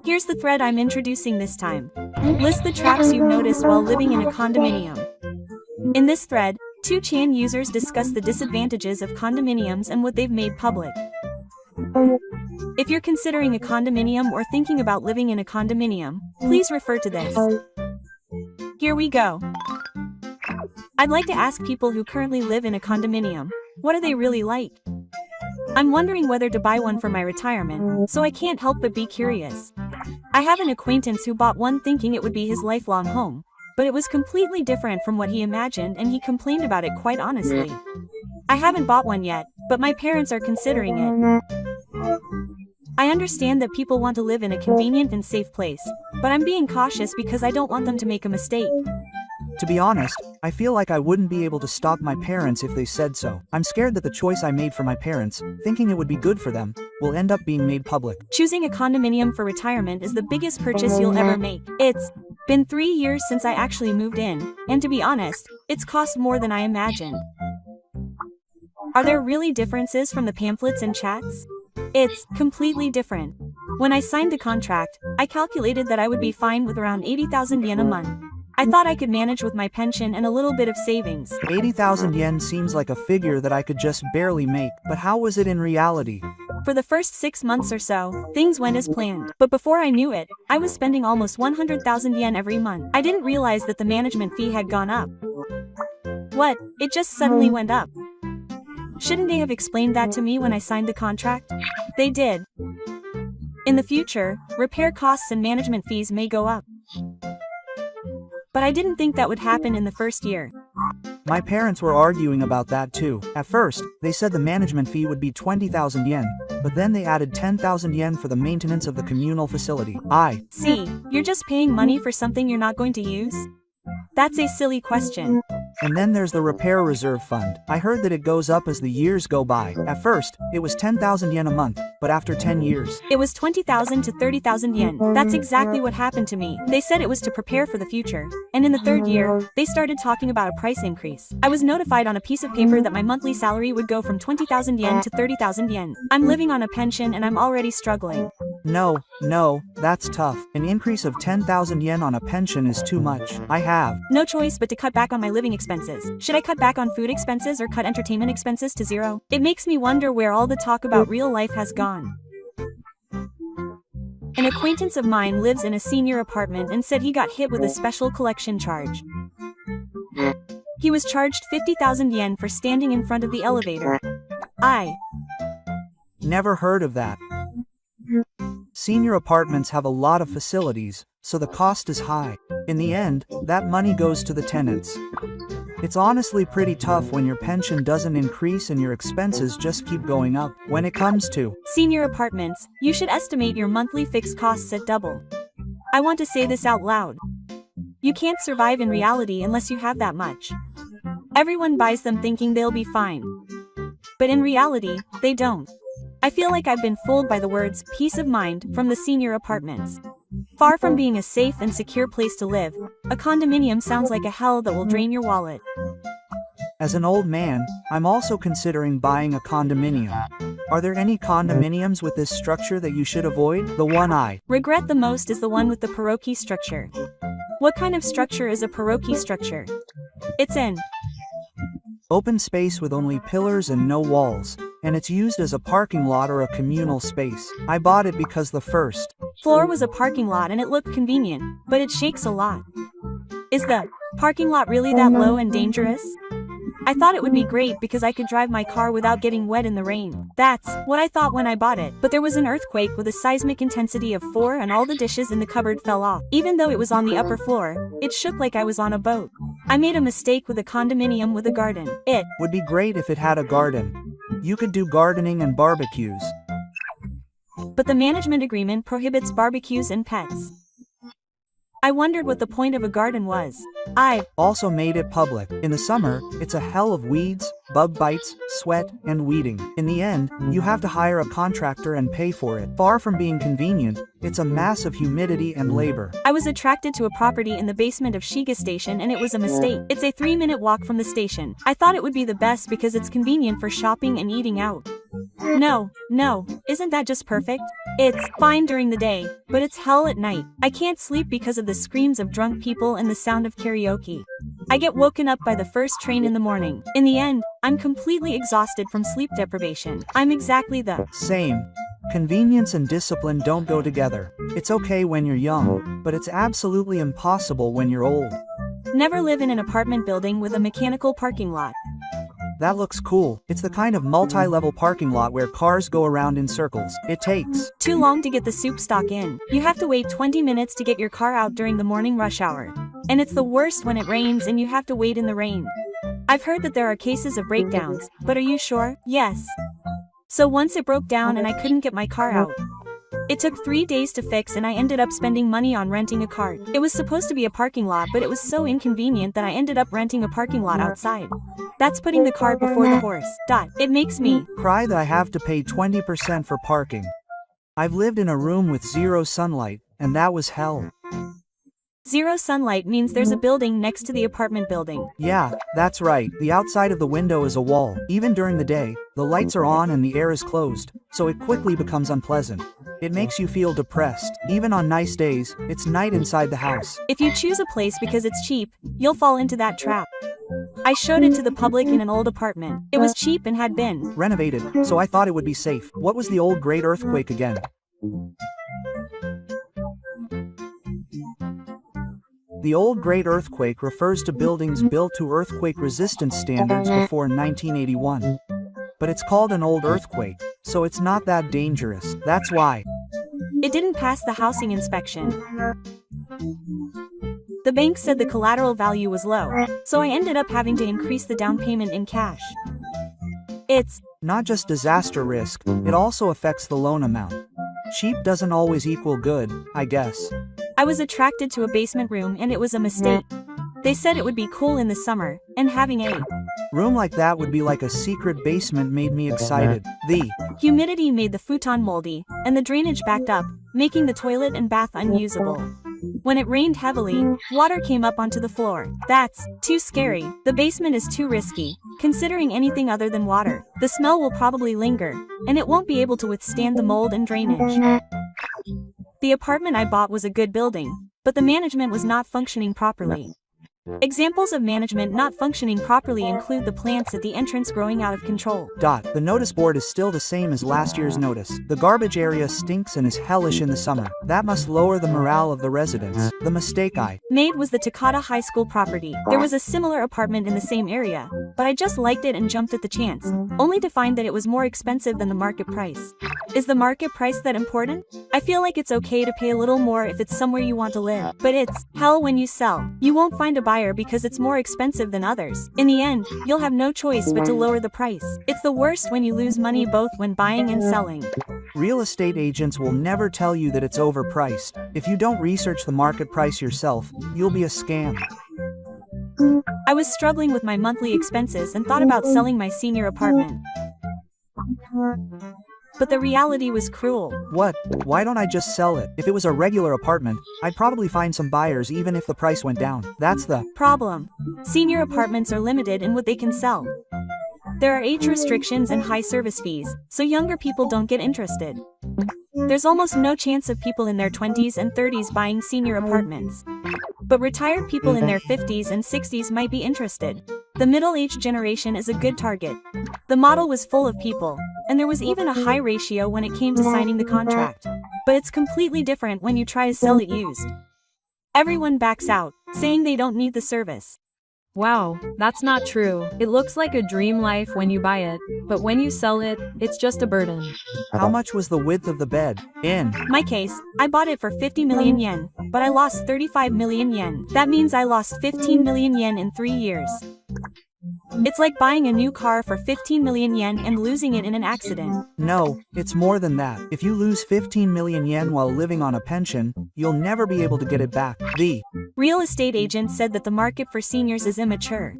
Here's the thread I'm introducing this time. List the traps you've noticed while living in a condominium. In this thread, 2ch users discuss the disadvantages of condominiums and what they've made public. If you're considering a condominium or thinking about living in a condominium, please refer to this. Here we go. I'd like to ask people who currently live in a condominium, what are they really like? I'm wondering whether to buy one for my retirement, so I can't help but be curious. I have an acquaintance who bought one thinking it would be his lifelong home, but it was completely different from what he imagined and he complained about it quite honestly. I haven't bought one yet, but my parents are considering it. I understand that people want to live in a convenient and safe place, but I'm being cautious because I don't want them to make a mistake. To be honest, I feel like I wouldn't be able to stop my parents if they said so. I'm scared that the choice I made for my parents, thinking it would be good for them, will end up being made public. Choosing a condominium for retirement is the biggest purchase you'll ever make. It's been 3 years since I actually moved in, and to be honest, it's cost more than I imagined. Are there really differences from the pamphlets and chats? It's completely different. When I signed the contract, I calculated that I would be fine with around 80,000 yen a month. I thought I could manage with my pension and a little bit of savings. 80,000 yen seems like a figure that I could just barely make, but how was it in reality? For the first 6 months or so, things went as planned. But before I knew it, I was spending almost 100,000 yen every month. I didn't realize that the management fee had gone up. What? It just suddenly went up. Shouldn't they have explained that to me when I signed the contract? They did. In the future, repair costs and management fees may go up. But I didn't think that would happen in the first year. My parents were arguing about that too. At first, they said the management fee would be 20,000 yen, but then they added 10,000 yen for the maintenance of the communal facility. See, you're just paying money for something you're not going to use? That's a silly question. And then there's the repair reserve fund. I heard that it goes up as the years go by. At first, it was 10,000 yen a month, but after 10 years, it was 20,000 to 30,000 yen. That's exactly what happened to me. They said it was to prepare for the future. And in the 3rd year, they started talking about a price increase. I was notified on a piece of paper that my monthly salary would go from 20,000 yen to 30,000 yen. I'm living on a pension and I'm already struggling. No, that's tough. An increase of 10,000 yen on a pension is too much. I have no choice but to cut back on my living expenses. Should I cut back on food expenses or cut entertainment expenses to zero? It makes me wonder where all the talk about real life has gone. An acquaintance of mine lives in a senior apartment and said he got hit with a special collection charge. He was charged 50,000 yen for standing in front of the elevator. I never heard of that. Senior apartments have a lot of facilities, so the cost is high. In the end, that money goes to the tenants. It's honestly pretty tough when your pension doesn't increase and your expenses just keep going up. When it comes to senior apartments, you should estimate your monthly fixed costs at double. I want to say this out loud. You can't survive in reality unless you have that much. Everyone buys them thinking they'll be fine. But in reality, they don't. I feel like I've been fooled by the words peace of mind from the senior apartments. Far from being a safe and secure place to live, a condominium sounds like a hell that will drain your wallet. As an old man, I'm also considering buying a condominium. Are there any condominiums with this structure that you should avoid? The one I regret the most is the one with the paroki structure. What kind of structure is a paroki structure? It's an open space with only pillars and no walls, and it's used as a parking lot or a communal space. I bought it because the first floor was a parking lot and it looked convenient, but it shakes a lot. Is the parking lot really that low and dangerous? I thought it would be great because I could drive my car without getting wet in the rain. That's what I thought when I bought it. But there was an earthquake with a seismic intensity of 4 and all the dishes in the cupboard fell off. Even though it was on the upper floor, it shook like I was on a boat. I made a mistake with a condominium with a garden. It would be great if it had a garden. You could do gardening and barbecues. But the management agreement prohibits barbecues and pets. I wondered what the point of a garden was. I've also made it public. In the summer, it's a hell of weeds, bug bites, sweat, and weeding. In the end, you have to hire a contractor and pay for it. Far from being convenient, it's a mass of humidity and labor. I was attracted to a property in the basement of Shiga Station and it was a mistake. It's a 3-minute walk from the station. I thought it would be the best because it's convenient for shopping and eating out. No, isn't that just perfect? It's fine during the day, but it's hell at night. I can't sleep because of the screams of drunk people and the sound of karaoke. I get woken up by the first train in the morning. In the end, I'm completely exhausted from sleep deprivation. I'm exactly the Same. Convenience and discipline don't go together. It's okay when you're young, but it's absolutely impossible when you're old. never live in an apartment building with a mechanical parking lot. That looks cool. It's the kind of multi-level parking lot where cars go around in circles. It takes Too long to get the soup stock in. You have to wait 20 minutes to get your car out during the morning rush hour. And it's the worst when it rains and you have to wait in the rain. I've heard that there are cases of breakdowns, but are you sure? Yes. So once it broke down and I couldn't get my car out. It took 3 days to fix and I ended up spending money on renting a cart. It was supposed to be a parking lot, but it was so inconvenient that I ended up renting a parking lot outside. That's putting the cart before the horse. It makes me cry that I have to pay 20% for parking. I've lived in a room with zero sunlight, and that was hell. Zero sunlight means there's a building next to the apartment building. Yeah, that's right. The outside of the window is a wall. Even during the day, the lights are on and the air is closed, so it quickly becomes unpleasant. It makes you feel depressed. Even on nice days, it's night inside the house. If you choose a place because it's cheap, you'll fall into that trap. I showed it to the public in an old apartment. It was cheap and had been renovated, so I thought it would be safe. What was the old great earthquake again? The old great earthquake refers to buildings built to earthquake resistance standards before 1981. But it's called an old earthquake, so it's not that dangerous. That's why. It didn't pass the housing inspection. The bank said the collateral value was low, so I ended up having to increase the down payment in cash. It's not just disaster risk, it also affects the loan amount. Cheap doesn't always equal good, I guess. I was attracted to a basement room and it was a mistake. They said it would be cool in the summer, and having a room like that would be like a secret basement made me excited. The humidity made the futon moldy, and the drainage backed up, making the toilet and bath unusable. When it rained heavily, water came up onto the floor. That's too scary. The basement is too risky. Considering anything other than water, the smell will probably linger, and it won't be able to withstand the mold and drainage. The apartment I bought was a good building, but the management was not functioning properly. Examples of management not functioning properly include the plants at the entrance growing out of control. The notice board is still the same as last year's notice. The garbage area stinks and is hellish in the summer. That must lower the morale of the residents. The mistake I made was the Takata High School property. There was a similar apartment in the same area, but I just liked it and jumped at the chance, only to find that it was more expensive than the market price. Is the market price that important? I feel like it's okay to pay a little more if it's somewhere you want to live, but it's hell when you sell. You won't find a buyer because it's more expensive than others. In the end, you'll have no choice but to lower the price. It's the worst when you lose money both when buying and selling. Real estate agents will never tell you that it's overpriced. If you don't research the market price yourself, you'll be a scam. I was struggling with my monthly expenses and thought about selling my senior apartment. But the reality was cruel. What? Why don't I just sell it? If it was a regular apartment, I'd probably find some buyers even if the price went down. That's the problem. Senior apartments are limited in what they can sell. There are age restrictions and high service fees, so younger people don't get interested. There's almost no chance of people in their 20s and 30s buying senior apartments. But retired people in their 50s and 60s might be interested. The middle-aged generation is a good target. The model was full of people, and there was even a high ratio when it came to signing the contract. But it's completely different when you try to sell it used. Everyone backs out, saying they don't need the service. Wow, that's not true. It looks like a dream life when you buy it, but when you sell it, it's just a burden. How much was the width of the bed? In my case, I bought it for 50 million yen, but I lost 35 million yen. That means I lost 15 million yen in 3 years. It's like buying a new car for 15 million yen and losing it in an accident. No, it's more than that. If you lose 15 million yen while living on a pension, you'll never be able to get it back. The real estate agent said that the market for seniors is immature.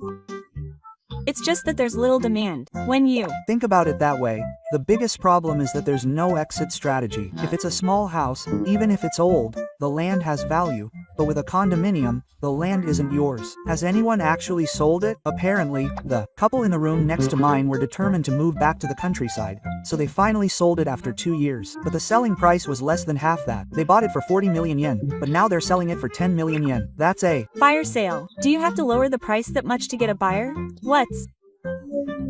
It's just that there's little demand. When you think about it that way, the biggest problem is that there's no exit strategy. If it's a small house, even if it's old, the land has value, But with a condominium, the land isn't yours. Has anyone actually sold it? Apparently, the couple in the room next to mine were determined to move back to the countryside, so they finally sold it after 2 years. But the selling price was less than half that. They bought it for 40 million yen, but now they're selling it for 10 million yen. That's a fire sale. Do you have to lower the price that much to get a buyer? What's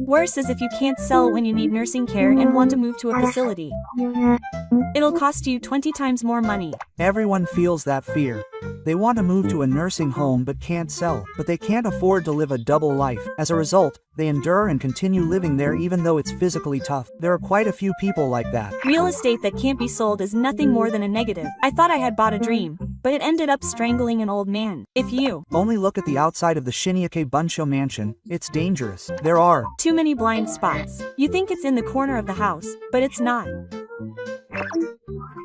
worse is if you can't sell when you need nursing care and want to move to a facility. It'll cost you 20 times more money. Everyone feels that fear. They want to move to a nursing home but can't sell, but they can't afford to live a double life. As a result, they endure and continue living there even though it's physically tough. There are quite a few people like that. Real estate that can't be sold is nothing more than a negative. I thought I had bought a dream, but it ended up strangling an old man. If you only look at the outside of the 2ch有益 Buncho mansion, it's dangerous. There are too many blind spots. You think it's in the corner of the house, but it's not.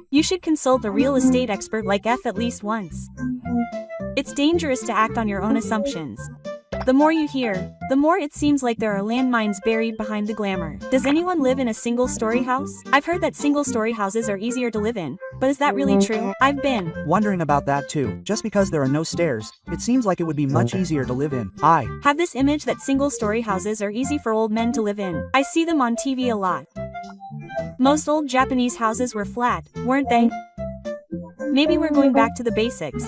You should consult a real estate expert like F at least once. It's dangerous to act on your own assumptions. The more you hear, the more it seems like there are landmines buried behind the glamour. Does anyone live in a single-story house? I've heard that single-story houses are easier to live in, but is that really true? I've been wondering about that too. Just because there are no stairs, it seems like it would be much easier to live in. I have this image that single-story houses are easy for old men to live in. I see them on TV a lot. Most old Japanese houses were flat, weren't they? Maybe we're going back to the basics.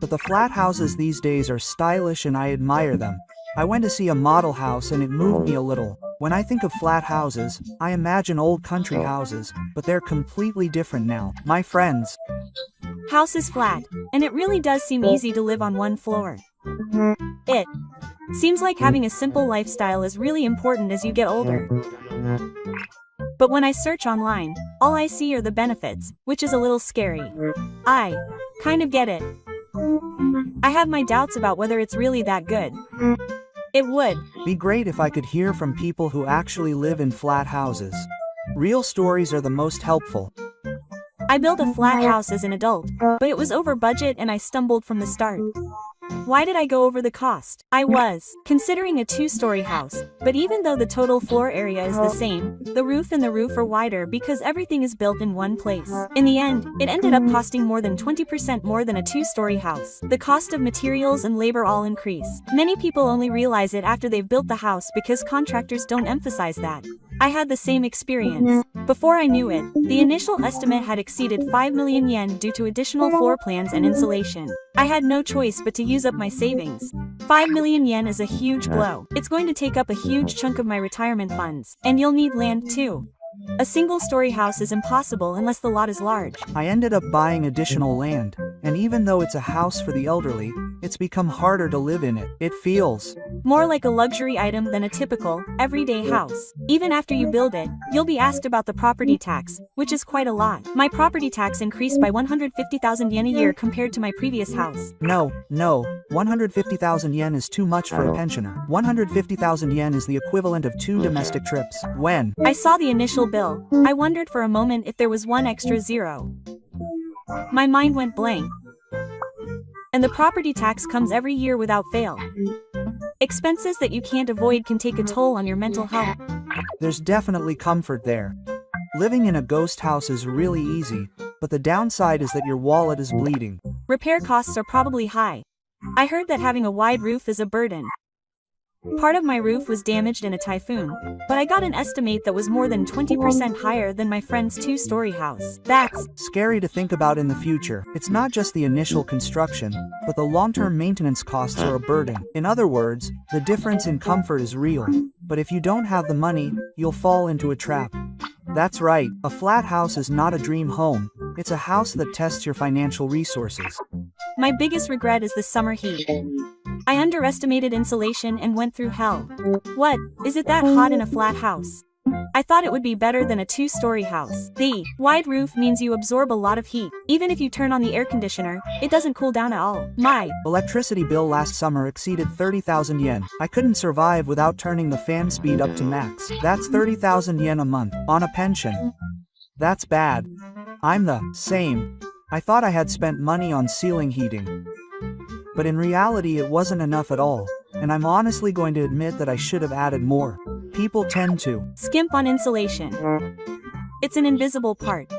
But the flat houses these days are stylish and I admire them. I went to see a model house and it moved me a little. When I think of flat houses, I imagine old country houses, but they're completely different now. My friends. House is flat, and it really does seem easy to live on one floor. It seems like having a simple lifestyle is really important as you get older. But when I search online, all I see are the benefits, which is a little scary. I kind of get it. I have my doubts about whether it's really that good. It would be great if I could hear from people who actually live in flat houses. Real stories are the most helpful. I built a flat house as an adult, but it was over budget and I stumbled from the start. Why did I go over the cost? I was considering a 2-story house, but even though the total floor area is the same, the roof and the roof are wider because everything is built in one place. In the end, it ended up costing more than 20% more than a 2-story house. The cost of materials and labor all increase. Many people only realize it after they've built the house because contractors don't emphasize that. I had the same experience. Before I knew it, the initial estimate had exceeded 5 million yen due to additional floor plans and insulation. I had no choice but to use up my savings. 5 million yen is a huge blow. It's going to take up a huge chunk of my retirement funds, and you'll need land too. A single-story house is impossible unless the lot is large. I ended up buying additional land, and even though it's a house for the elderly, it's become harder to live in it. It feels more like a luxury item than a typical, everyday house. Even after you build it, you'll be asked about the property tax, which is quite a lot. My property tax increased by 150,000 yen a year compared to my previous house. No, 150,000 yen is too much for a pensioner. 150,000 yen is the equivalent of 2 domestic trips. When I saw the initial bill, I wondered for a moment if there was one extra zero. My mind went blank. And the property tax comes every year without fail. Expenses that you can't avoid can take a toll on your mental health. There's definitely comfort there. Living in a ghost house is really easy, but the downside is that your wallet is bleeding. Repair costs are probably high. I heard that having a wide roof is a burden. Part of my roof was damaged in a typhoon, but I got an estimate that was more than 20% higher than my friend's 2-story house. That's scary to think about in the future. It's not just the initial construction, but the long-term maintenance costs are a burden. In other words, the difference in comfort is real. But if you don't have the money, you'll fall into a trap. That's right, a flat house is not a dream home. It's a house that tests your financial resources. My biggest regret is the summer heat. I underestimated insulation and went through hell. What? Is it that hot in a flat house? I thought it would be better than a 2-story house. The wide roof means you absorb a lot of heat. Even if you turn on the air conditioner, it doesn't cool down at all. My electricity bill last summer exceeded 30,000 yen. I couldn't survive without turning the fan speed up to max. That's 30,000 yen a month, on a pension. That's bad. I'm the same. I thought I had spent money on ceiling heating. But in reality it wasn't enough at all, and I'm honestly going to admit that I should have added more. People tend to skimp on insulation. It's an invisible part.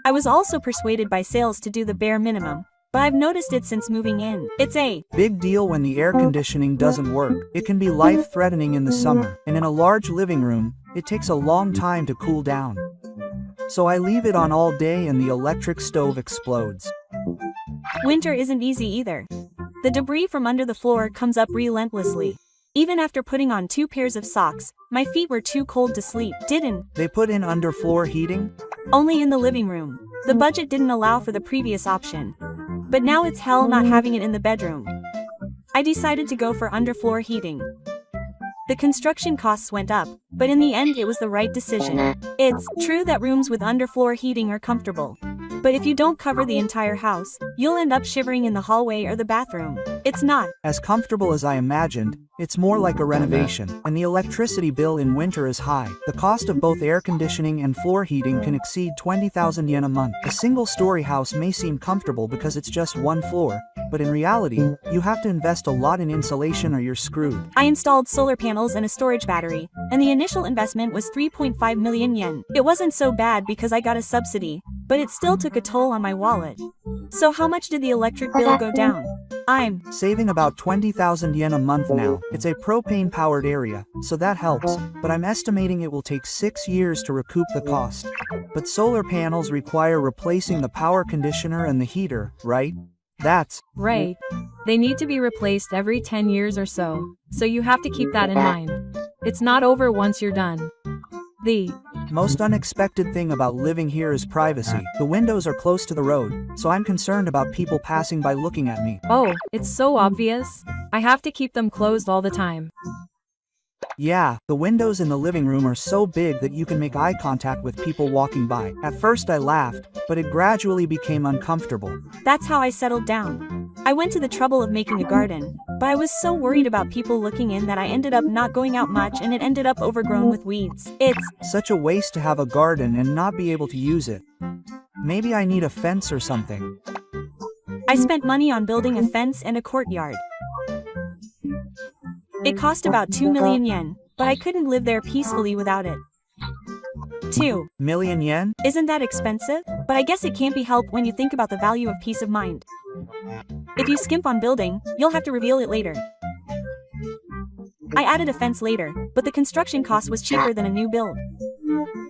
I was also persuaded by sales to do the bare minimum, but I've noticed it since moving in. It's a big deal when the air conditioning doesn't work. It can be life-threatening in the summer, and in a large living room, it takes a long time to cool down. So I leave it on all day and the electric stove explodes. Winter isn't easy either. The debris from under the floor comes up relentlessly. Even after putting on 2 pairs of socks, my feet were too cold to sleep. Didn't They put in underfloor heating? only in the living room. The budget didn't allow for the previous option. But now it's hell not having it in the bedroom. I decided to go for underfloor heating. The construction costs went up, but in the end it was the right decision. It's true that rooms with underfloor heating are comfortable. But if you don't cover the entire house, you'll end up shivering in the hallway or the bathroom. It's not As comfortable as I imagined, it's more like a renovation, and the electricity bill in winter is high. The cost of both air conditioning and floor heating can exceed 20,000 yen a month. A single-story house may seem comfortable because it's just one floor, but in reality, you have to invest a lot in insulation or you're screwed. I installed solar panels and a storage battery, and the initial investment was 3.5 million yen. It wasn't so bad because I got a subsidy, but it still took a toll on my wallet. So how much did the electric bill go down? I'm Saving about 20,000 yen a month now. It's a propane-powered area, so that helps, but I'm estimating it will take 6 years to recoup the cost. But solar panels require replacing the power conditioner and the heater, right? That's Right. They need to be replaced every 10 years or so you have to keep that in mind. It's not over once you're done. The most unexpected thing about living here is privacy. The windows are close to the road, so I'm concerned about people passing by looking at me. Oh, it's so obvious. I have to keep them closed all the time. Yeah, the windows in the living room are so big that you can make eye contact with people walking by. At first I laughed, but it gradually became uncomfortable. That's how I settled down. I went to the trouble of making a garden, but I was so worried about people looking in that I ended up not going out much and it ended up overgrown with weeds. It's Such a waste to have a garden and not be able to use it. Maybe I need a fence or something. I spent money on building a fence and a courtyard. It cost about 2 million yen, but I couldn't live there peacefully without it. 2 Million yen? Isn't that expensive? But I guess it can't be helped when you think about the value of peace of mind. If you skimp on building, you'll have to reveal it later. I added a fence later, but the construction cost was cheaper than a new build.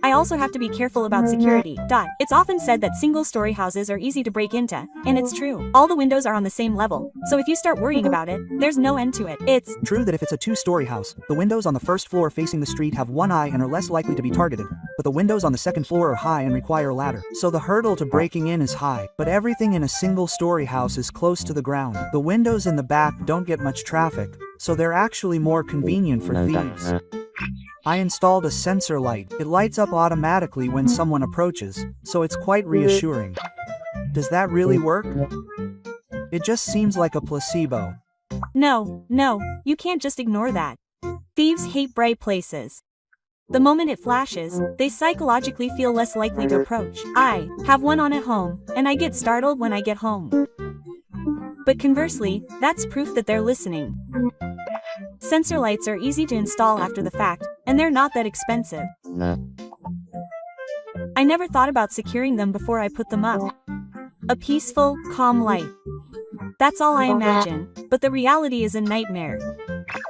I also have to be careful about security. It's often said that single-story houses are easy to break into, and it's true. All the windows are on the same level, so if you start worrying about it, there's no end to it. It's True that if it's a 2-story house, the windows on the first floor facing the street have one eye and are less likely to be targeted, but the windows on the second floor are high and require a ladder. So the hurdle to breaking in is high, but everything in a single-story house is close to the ground. The windows in the back don't get much traffic, so they're actually more convenient for thieves. I installed a sensor light. It lights up automatically when someone approaches, so it's quite reassuring. Does that really work? It just seems like a placebo. No, you can't just ignore that. Thieves hate bright places. The moment it flashes, they psychologically feel less likely to approach. I have one on at home, and I get startled when I get home. But conversely, that's proof that they're listening. Sensor lights are easy to install after the fact, and they're not that expensive. I never thought about securing them before I put them up. A peaceful, calm light. That's all I imagine, but the reality is a nightmare.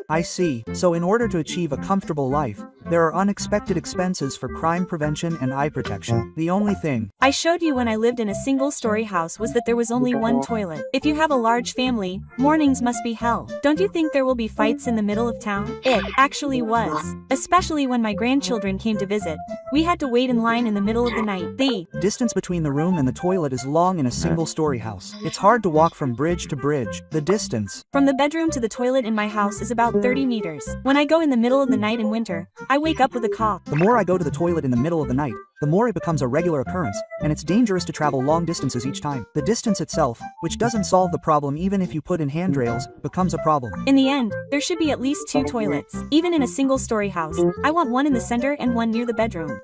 I see. So in order to achieve a comfortable life, there are unexpected expenses for crime prevention and eye protection. The only thing I showed you when I lived in a single-story house was that there was only one toilet. If you have a large family, mornings must be hell. Don't you think there will be fights in the middle of town? It actually was. Especially when my grandchildren came to visit. We had to wait in line in the middle of the night. The distance between the room and the toilet is long in a single-story house. It's hard to walk from bridge to bridge. The distance from the bedroom to the toilet in my house is about 30 meters. When I go in the middle of the night in winter, I wake up with a cough. The more I go to the toilet in the middle of the night, the more it becomes a regular occurrence, and it's dangerous to travel long distances each time. The distance itself, which doesn't solve the problem even if you put in handrails, becomes a problem. In the end, there should be at least 2 toilets. Even in a single-story house, I want one in the center and one near the bedroom.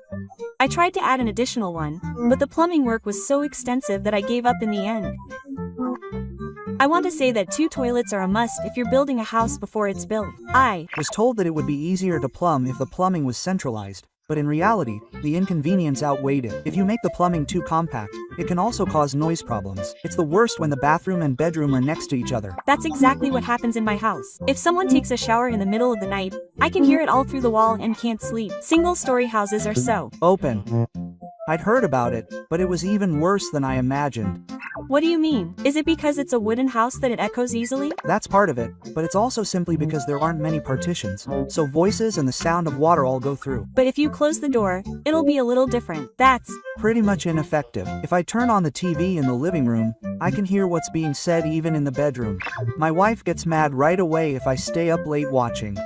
I tried to add an additional one, but the plumbing work was so extensive that I gave up in the end. I want to say that 2 toilets are a must if you're building a house before it's built. I was told that it would be easier to plumb if the plumbing was centralized, but in reality, the inconvenience outweighed it. If you make the plumbing too compact, it can also cause noise problems. It's the worst when the bathroom and bedroom are next to each other. That's exactly what happens in my house. If someone takes a shower in the middle of the night, I can hear it all through the wall and can't sleep. Single-story houses are so open. I'd heard about it, but it was even worse than I imagined. What do you mean? Is it because it's a wooden house that it echoes easily? That's part of it, but it's also simply because there aren't many partitions, so voices and the sound of water all go through. But if you close the door, it'll be a little different. That's pretty much ineffective. If I turn on the TV in the living room, I can hear what's being said even in the bedroom. My wife gets mad right away if I stay up late watching.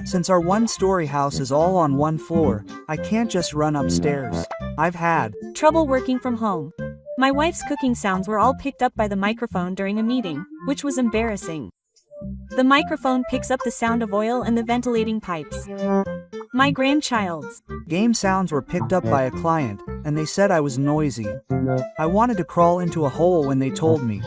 Since our one-story house is all on one floor, I can't just run upstairs. I've had trouble working from home. My wife's cooking sounds were all picked up by the microphone during a meeting, which was embarrassing. The microphone picks up the sound of oil and the ventilating pipes. My grandchild's game sounds were picked up by a client, and they said I was noisy. I wanted to crawl into a hole when they told me.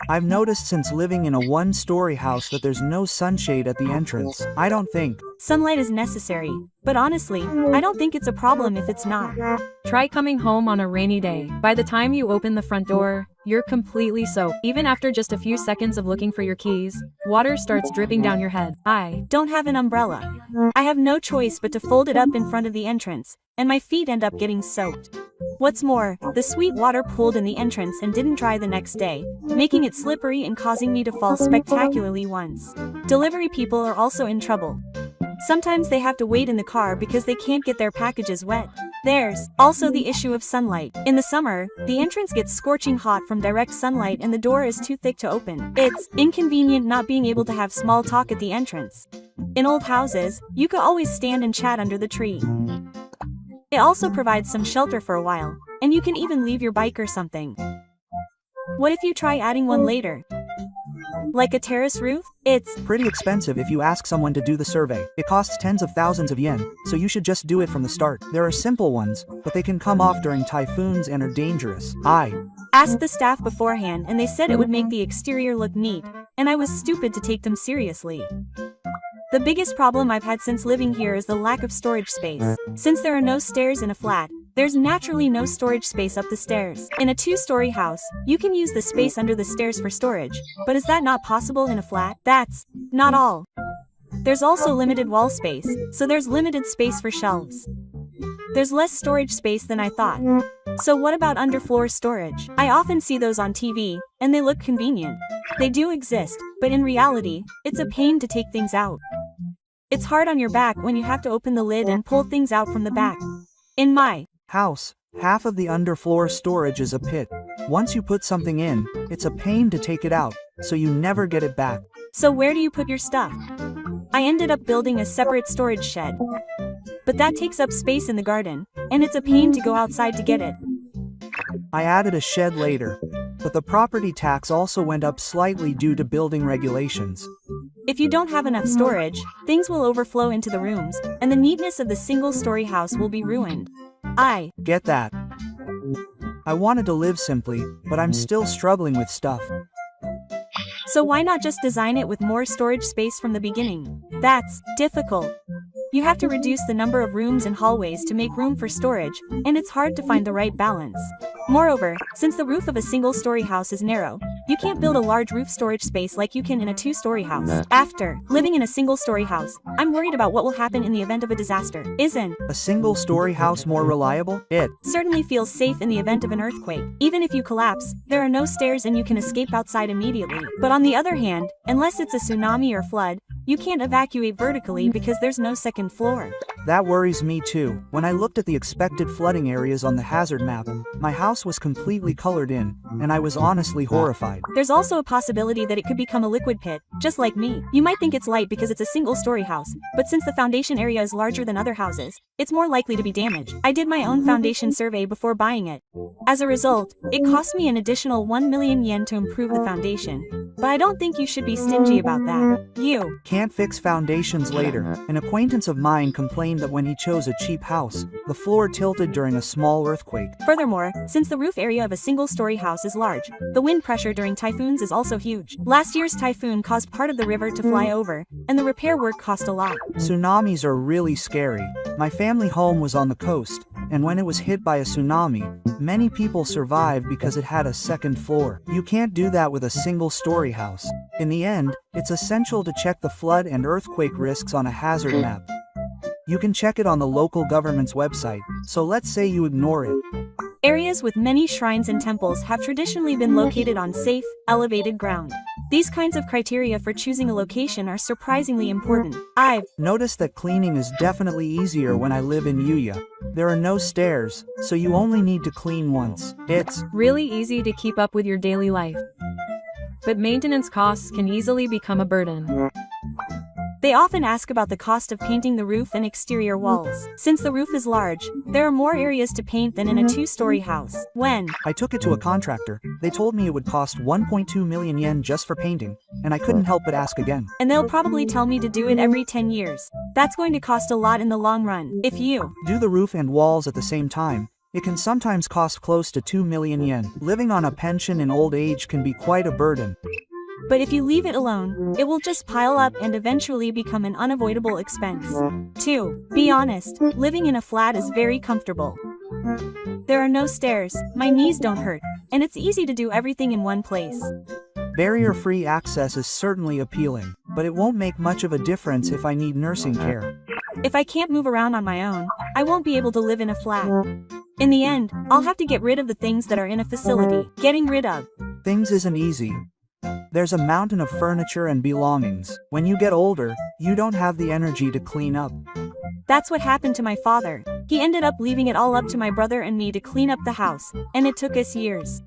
I've noticed since living in a one-story house that there's no sunshade at the entrance. I don't think sunlight is necessary, but honestly, I don't think it's a problem if it's not. Try coming home on a rainy day. By the time you open the front door, you're completely soaked. Even after just a few seconds of looking for your keys, water starts dripping down your head. I don't have an umbrella. I have no choice but to fold it up in front of the entrance, and my feet end up getting soaked. What's more, the sweet water pooled in the entrance and didn't dry the next day, making it slippery and causing me to fall spectacularly once. Delivery people are also in trouble. Sometimes they have to wait in the car because they can't get their packages wet. There's also the issue of sunlight. In the summer, the entrance gets scorching hot from direct sunlight and the door is too thick to open. It's inconvenient not being able to have small talk at the entrance. In old houses, you could always stand and chat under the tree. It also provides some shelter for a while, and you can even leave your bike or something. What if you try adding one later? Like a terrace roof? It's pretty expensive if you ask someone to do the survey. It costs tens of thousands of yen, so you should just do it from the start. There are simple ones, but they can come off during typhoons and are dangerous. I asked the staff beforehand and they said it would make the exterior look neat, and I was stupid to take them seriously. The biggest problem I've had since living here is the lack of storage space. Since there are no stairs in a flat, there's naturally no storage space up the stairs. In a two-story house, you can use the space under the stairs for storage, but is that not possible in a flat? That's not all. There's also limited wall space, so there's limited space for shelves. There's less storage space than I thought. So what about underfloor storage? I often see those on TV, and they look convenient. They do exist, but in reality, it's a pain to take things out. It's hard on your back when you have to open the lid and pull things out from the back. In my house, half of the underfloor storage is a pit. Once you put something in, it's a pain to take it out, so you never get it back. So where do you put your stuff? I ended up building a separate storage shed. But that takes up space in the garden, and it's a pain to go outside to get it. I added a shed later, but the property tax also went up slightly due to building regulations. If you don't have enough storage, things will overflow into the rooms, and the neatness of the single-story house will be ruined. I get that. I wanted to live simply, but I'm still struggling with stuff. So why not just design it with more storage space from the beginning? That's difficult. You have to reduce the number of rooms and hallways to make room for storage, and it's hard to find the right balance. Moreover, since the roof of a single-story house is narrow, you can't build a large roof storage space like you can in a two-story house. After living in a single-story house, I'm worried about what will happen in the event of a disaster. Isn't a single-story house more reliable? It certainly feels safe in the event of an earthquake. Even if you collapse, there are no stairs and you can escape outside immediately. But on the other hand, unless it's a tsunami or flood, you can't evacuate vertically because there's no second floor. That worries me too. When I looked at the expected flooding areas on the hazard map, my house was completely colored in, and I was honestly horrified. There's also a possibility that it could become a liquid pit, just like me. You might think it's light because it's a single-story house, but since the foundation area is larger than other houses, it's more likely to be damaged. I did my own foundation survey before buying it. As a result, it cost me an additional 1 million yen to improve the foundation. But I don't think you should be stingy about that. You can't fix foundations later. An acquaintance of mine complained explained that when he chose a cheap house, the floor tilted during a small earthquake. Furthermore, since the roof area of a single-story house is large, the wind pressure during typhoons is also huge. Last year's typhoon caused part of the river to fly over, and the repair work cost a lot. Tsunamis are really scary. My family home was on the coast, and when it was hit by a tsunami, many people survived because it had a second floor. You can't do that with a single-story house. In the end, it's essential to check the flood and earthquake risks on a hazard map. You can check it on the local government's website, so let's say you ignore it. Areas with many shrines and temples have traditionally been located on safe, elevated ground. These kinds of criteria for choosing a location are surprisingly important. I've noticed that cleaning is definitely easier when I live in Yuya. There are no stairs, so you only need to clean once. It's really easy to keep up with your daily life. But maintenance costs can easily become a burden. They often ask about the cost of painting the roof and exterior walls. Since the roof is large, there are more areas to paint than in a two-story house. When I took it to a contractor, they told me it would cost 1.2 million yen just for painting, and I couldn't help but ask again. And they'll probably tell me to do it every 10 years. That's going to cost a lot in the long run. If you do the roof and walls at the same time, it can sometimes cost close to 2 million yen. Living on a pension in old age can be quite a burden. But if you leave it alone, it will just pile up and eventually become an unavoidable expense. 2. Be honest, living in a flat is very comfortable. There are no stairs, my knees don't hurt, and it's easy to do everything in one place. Barrier-free access is certainly appealing, but it won't make much of a difference if I need nursing care. If I can't move around on my own, I won't be able to live in a flat. In the end, I'll have to get rid of the things that are in a facility. Getting rid of things isn't easy. There's a mountain of furniture and belongings. When you get older, you don't have the energy to clean up. That's what happened to my father. He ended up leaving it all up to my brother and me to clean up the house, and it took us years.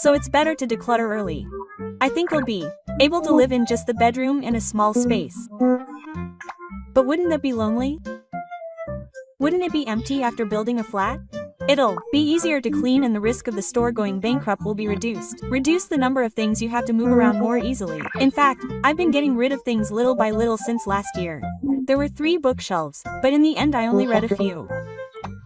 So it's better to declutter early. I think I'll be able to live in just the bedroom in a small space. But wouldn't that be lonely? Wouldn't it be empty after building a flat? It'll be easier to clean and the risk of the store going bankrupt will be reduced. Reduce the number of things you have to move around more easily. In fact, I've been getting rid of things little by little since last year. There were 3 bookshelves, but in the end I only read a few.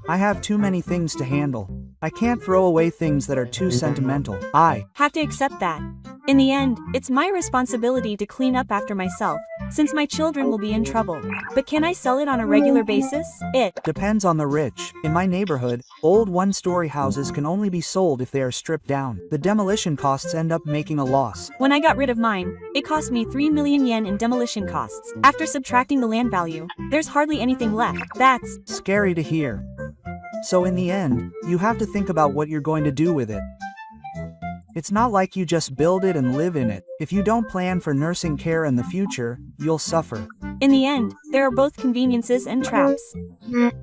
I have too many things to handle. I can't throw away things that are too sentimental. I have to accept that. In the end, it's my responsibility to clean up after myself, since my children will be in trouble. But can I sell it on a regular basis? It depends on the rich. In my neighborhood, old one-story houses can only be sold if they are stripped down. The demolition costs end up making a loss. When I got rid of mine, it cost me 3 million yen in demolition costs. After subtracting the land value, there's hardly anything left. That's scary to hear. So in the end, you have to think about what you're going to do with it. It's not like you just build it and live in it. If you don't plan for nursing care in the future, you'll suffer. In the end, there are both conveniences and traps.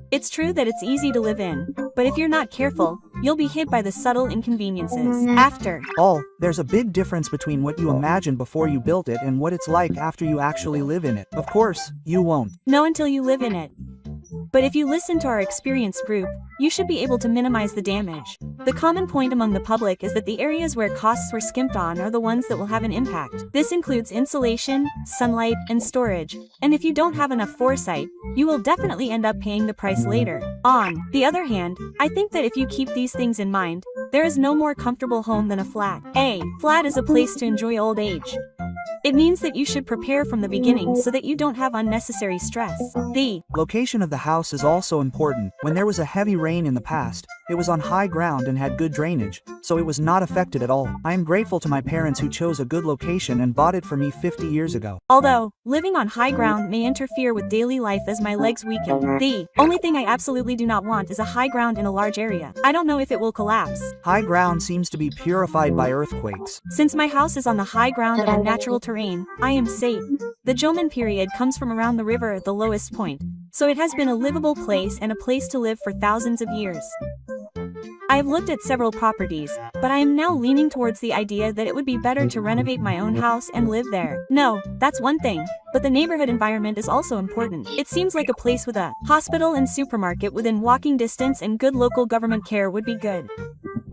It's true that it's easy to live in, but if you're not careful, you'll be hit by the subtle inconveniences. After all, there's a big difference between what you imagined before you built it and what it's like after you actually live in it. Of course, you won't know until you live in it. But if you listen to our experience group, you should be able to minimize the damage. The common point among the public is that the areas where costs were skimped on are the ones that will have an impact. This includes insulation, sunlight, and storage. And if you don't have enough foresight, you will definitely end up paying the price later. On the other hand, I think that if you keep these things in mind, there is no more comfortable home than a flat. A flat is a place to enjoy old age. It means that you should prepare from the beginning so that you don't have unnecessary stress. The location of the house is also important. When there was a heavy rain in the past, it was on high ground and had good drainage, so it was not affected at all. I am grateful to my parents who chose a good location and bought it for me 50 years ago. Although, living on high ground may interfere with daily life as my legs weaken. The only thing I absolutely do not want is a high ground in a large area. I don't know if it will collapse. High ground seems to be purified by earthquakes. Since my house is on the high ground of a natural terrain, I am safe. The Jomon period comes from around the river at the lowest point, so it has been a livable place and a place to live for thousands of years. I have looked at several properties, but I am now leaning towards the idea that it would be better to renovate my own house and live there. No, that's one thing, but the neighborhood environment is also important. It seems like a place with a hospital and supermarket within walking distance and good local government care would be good.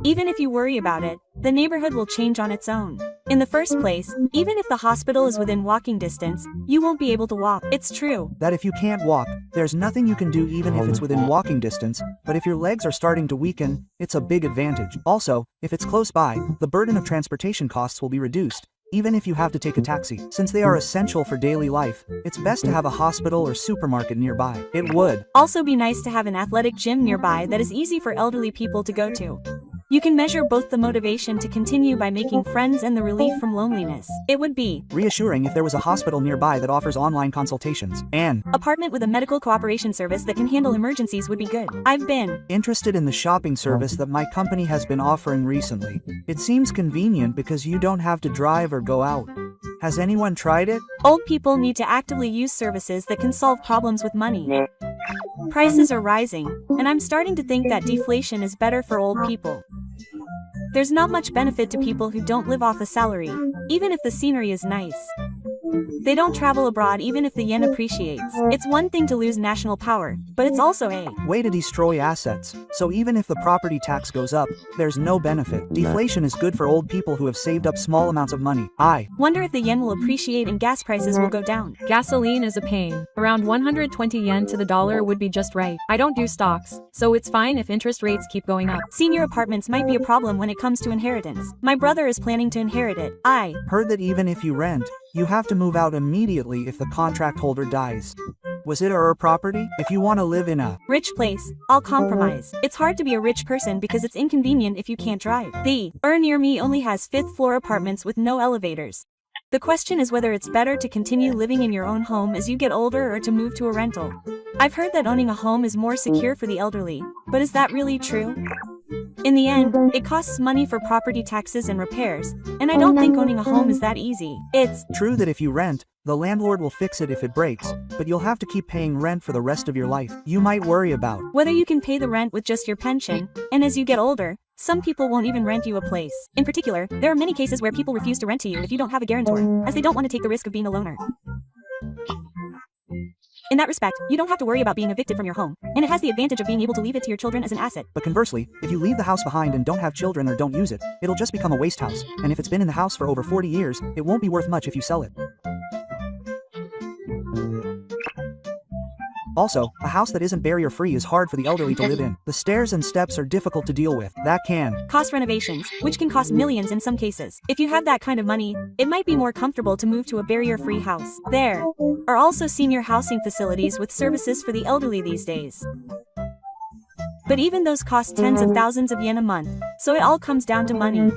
Even if you worry about it, the neighborhood will change on its own. In the first place, even if the hospital is within walking distance, you won't be able to walk. It's true That if you can't walk, there's nothing you can do even if it's within walking distance, but if your legs are starting to weaken, it's a big advantage. Also, if it's close by, the burden of transportation costs will be reduced, even if you have to take a taxi. Since they are essential for daily life, it's best to have a hospital or supermarket nearby. It would also be nice to have an athletic gym nearby that is easy for elderly people to go to. You can measure both the motivation to continue by making friends and the relief from loneliness. It would be reassuring if there was a hospital nearby that offers online consultations. An apartment with a medical cooperation service that can handle emergencies would be good. I've been interested in the shopping service that my company has been offering recently. It seems convenient because you don't have to drive or go out. Has anyone tried it? Old people need to actively use services that can solve problems with money. Prices are rising, and I'm starting to think that deflation is better for old people. There's not much benefit to people who don't live off a salary, even if the scenery is nice. They don't travel abroad even if the yen appreciates. It's one thing to lose national power, but it's also a way to destroy assets. So even if the property tax goes up, there's no benefit. Deflation is good for old people who have saved up small amounts of money. I wonder if the yen will appreciate and gas prices will go down. Gasoline is a pain. Around 120 yen to the dollar would be just right. I don't do stocks, so it's fine if interest rates keep going up. Senior apartments might be a problem when it comes to inheritance. My brother is planning to inherit it. I heard that even if you rent, you have to move out immediately if the contract holder dies. Was it her property? If you want to live in a rich place, I'll compromise. It's hard to be a rich person because it's inconvenient if you can't drive. The near me only has 5th floor apartments with no elevators. The question is whether it's better to continue living in your own home as you get older or to move to a rental. I've heard that owning a home is more secure for the elderly, but is that really true? In the end, it costs money for property taxes and repairs, and I don't think owning a home is that easy. It's true that if you rent, the landlord will fix it if it breaks, but you'll have to keep paying rent for the rest of your life. You might worry about whether you can pay the rent with just your pension, and as you get older, some people won't even rent you a place. In particular, there are many cases where people refuse to rent to you if you don't have a guarantor, as they don't want to take the risk of being a loner. In that respect, you don't have to worry about being evicted from your home, and it has the advantage of being able to leave it to your children as an asset. But conversely, if you leave the house behind and don't have children or don't use it, it'll just become a waste house, and if it's been in the house for over 40 years, it won't be worth much if you sell it. Also, a house that isn't barrier-free is hard for the elderly to live in. The stairs and steps are difficult to deal with. That can cost renovations, which can cost millions in some cases. If you have that kind of money, it might be more comfortable to move to a barrier-free house. There are also senior housing facilities with services for the elderly these days. But even those cost tens of thousands of yen a month, so it all comes down to money.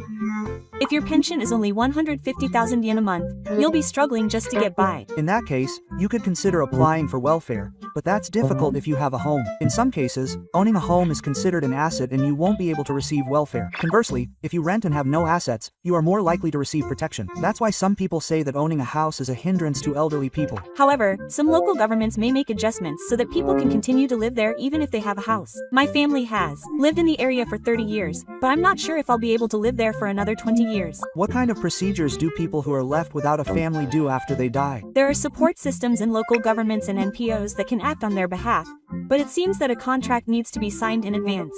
If your pension is only 150,000 yen a month, you'll be struggling just to get by. In that case, you could consider applying for welfare, but that's difficult if you have a home. In some cases, owning a home is considered an asset and you won't be able to receive welfare. Conversely, if you rent and have no assets, you are more likely to receive protection. That's why some people say that owning a house is a hindrance to elderly people. However, some local governments may make adjustments so that people can continue to live there even if they have a house. My family has lived in the area for 30 years, but I'm not sure if I'll be able to live there for another 20 years. What kind of procedures do people who are left without a family do after they die? There are support systems in local governments and NPOs that can act on their behalf, but it seems that a contract needs to be signed in advance.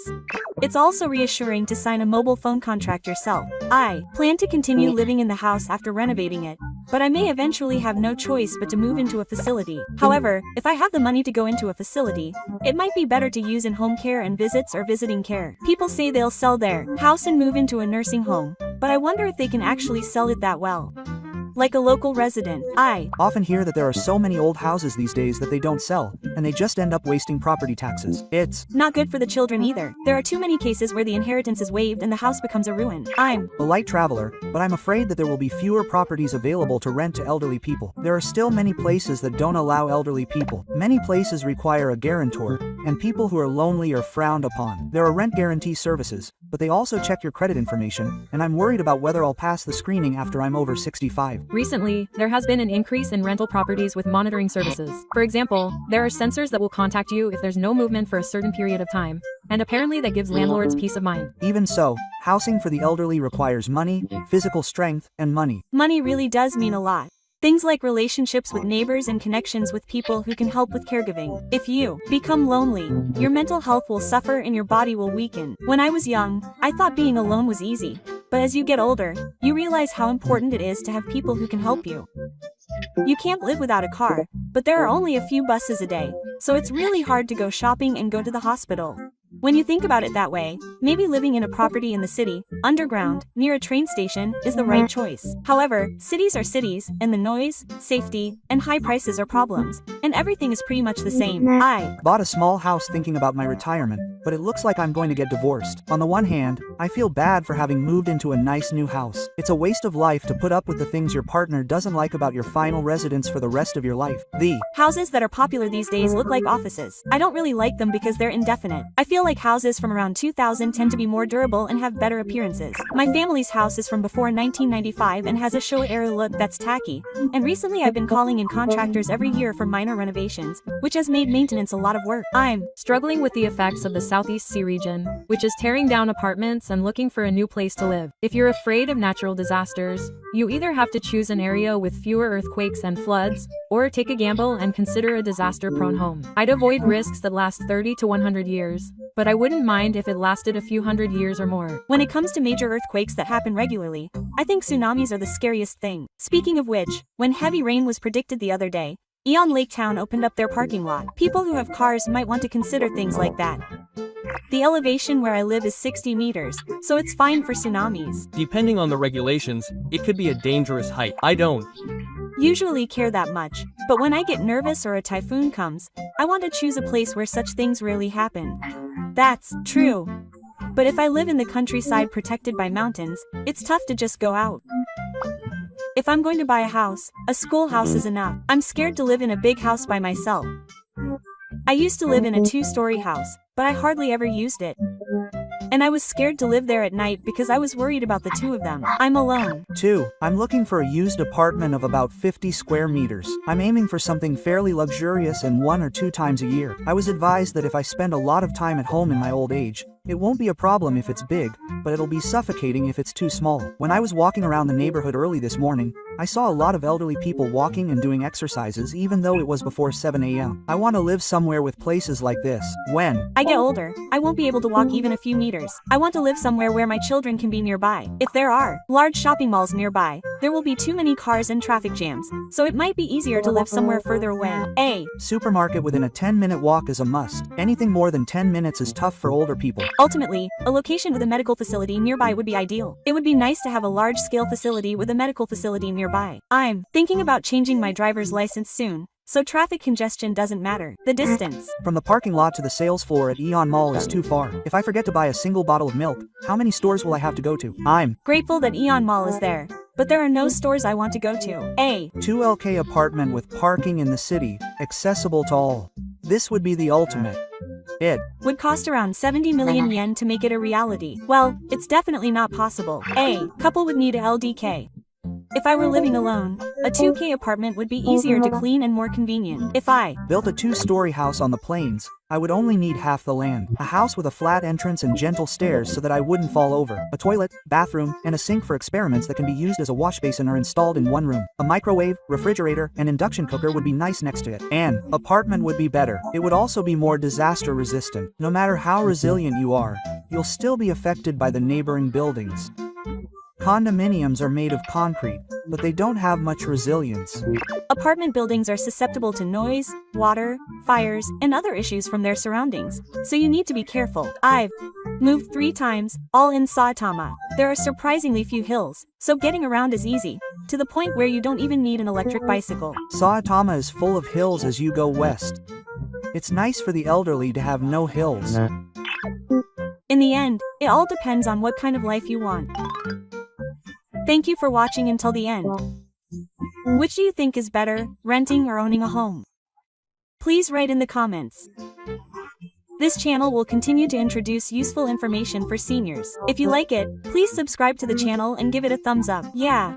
It's also reassuring to sign a mobile phone contract yourself. I plan to continue living in the house after renovating it, but I may eventually have no choice but to move into a facility. However, if I have the money to go into a facility, it might be better to use in home care and visits or visiting care. People say they'll sell their house and move into a nursing home, but I wonder if they can actually sell it that well. Like a local resident, I often hear that there are so many old houses these days that they don't sell, and they just end up wasting property taxes. It's not good for the children either. There are too many cases where the inheritance is waived and the house becomes a ruin. I'm a light traveler, but I'm afraid that there will be fewer properties available to rent to elderly people. There are still many places that don't allow elderly people. Many places require a guarantor, and people who are lonely are frowned upon. There are rent guarantee services, but they also check your credit information, and I'm worried about whether I'll pass the screening after I'm over 65. Recently, there has been an increase in rental properties with monitoring services. For example, there are sensors that will contact you if there's no movement for a certain period of time, and apparently that gives landlords peace of mind. Even so, housing for the elderly requires money, physical strength, and money. Money really does mean a lot. Things like relationships with neighbors and connections with people who can help with caregiving. If you become lonely, your mental health will suffer and your body will weaken. When I was young, I thought being alone was easy. But as you get older, you realize how important it is to have people who can help you. You can't live without a car, but there are only a few buses a day, so it's really hard to go shopping and go to the hospital. When you think about it that way, maybe living in a property in the city, underground, near a train station, is the right choice. However, cities are cities, and the noise, safety, and high prices are problems, and everything is pretty much the same. I Bought a small house thinking about my retirement, but it looks like I'm going to get divorced. On the one hand, I feel bad for having moved into a nice new house. It's a waste of life to put up with the things your partner doesn't like about your final residence for the rest of your life. The houses that are popular these days look like offices. I don't really like them because they're indefinite. I feel like houses from around 2000 tend to be more durable and have better appearances. My family's house is from before 1995 and has a Showa-era look that's tacky, and recently I've been calling in contractors every year for minor renovations, which has made maintenance a lot of work. I'm Struggling with the effects of the Southeast Sea region, which is tearing down apartments and looking for a new place to live. If you're afraid of natural disasters, you either have to choose an area with fewer earthquakes and floods, or take a gamble and consider a disaster-prone home. I'd avoid risks that last 30 to 100 years, but I wouldn't mind if it lasted a few hundred years or more. When it comes to major earthquakes that happen regularly, I think tsunamis are the scariest thing. Speaking of which, when heavy rain was predicted the other day, Eon Lake Town opened up their parking lot. People who have cars might want to consider things like that. The elevation where I live is 60 meters, so it's fine for tsunamis. Depending on the regulations, it could be a dangerous height. I don't Usually care that much, but when I get nervous or a typhoon comes, I want to choose a place where such things rarely happen. That's true. But if I live in the countryside protected by mountains, it's tough to just go out. If I'm going to buy a house, a schoolhouse is enough. I'm scared to live in a big house by myself. I used to live in a 2-story house, but I hardly ever used it. And I was scared to live there at night because I was worried about the two of them. I'm alone. 2. I'm looking for a used apartment of about 50 square meters. I'm aiming for something fairly luxurious and 1 or 2 times a year. I was advised that if I spend a lot of time at home in my old age, it won't be a problem if it's big, but it'll be suffocating if it's too small. When I was walking around the neighborhood early this morning, I saw a lot of elderly people walking and doing exercises even though it was before 7 a.m. I want to live somewhere with places like this. When I get older, I won't be able to walk even a few meters. I want to live somewhere where my children can be nearby. If there are large shopping malls nearby, there will be too many cars and traffic jams, so it might be easier to live somewhere further away. A supermarket within a 10-minute walk is a must. Anything more than 10 minutes is tough for older people. Ultimately, a location with a medical facility nearby would be ideal. It would be nice to have a large-scale facility with a medical facility nearby. I'm thinking about changing my driver's license soon, so traffic congestion doesn't matter. The distance From the parking lot to the sales floor at Eon Mall is too far. If I forget to buy a single bottle of milk, how many stores will I have to go to? I'm grateful that Eon Mall is there, but there are no stores I want to go to. A 2LK apartment with parking in the city, accessible to all. This would be the ultimate. It would cost around 70 million yen to make it a reality. Well, it's definitely not possible. A couple would need a LDK. If I were living alone, a 2K apartment would be easier to clean and more convenient. If I built a 2-story house on the plains, I would only need half the land. A house with a flat entrance and gentle stairs so that I wouldn't fall over. A toilet, bathroom, and a sink for experiments that can be used as a wash basin are installed in one room. A microwave, refrigerator, and induction cooker would be nice next to it. An apartment would be better. It would also be more disaster resistant. No matter how resilient you are, you'll still be affected by the neighboring buildings. Condominiums are made of concrete, but they don't have much resilience. Apartment buildings are susceptible to noise, water, fires, and other issues from their surroundings, so you need to be careful. I've moved 3 times, all in Saitama. There are surprisingly few hills, so getting around is easy, to the point where you don't even need an electric bicycle. Saitama is full of hills as you go west. It's nice for the elderly to have no hills. In the end, it all depends on what kind of life you want. Thank you for watching until the end. Which do you think is better, renting or owning a home? Please write in the comments. This channel will continue to introduce useful information for seniors. If you like it, please subscribe to the channel and give it a thumbs up. Yeah.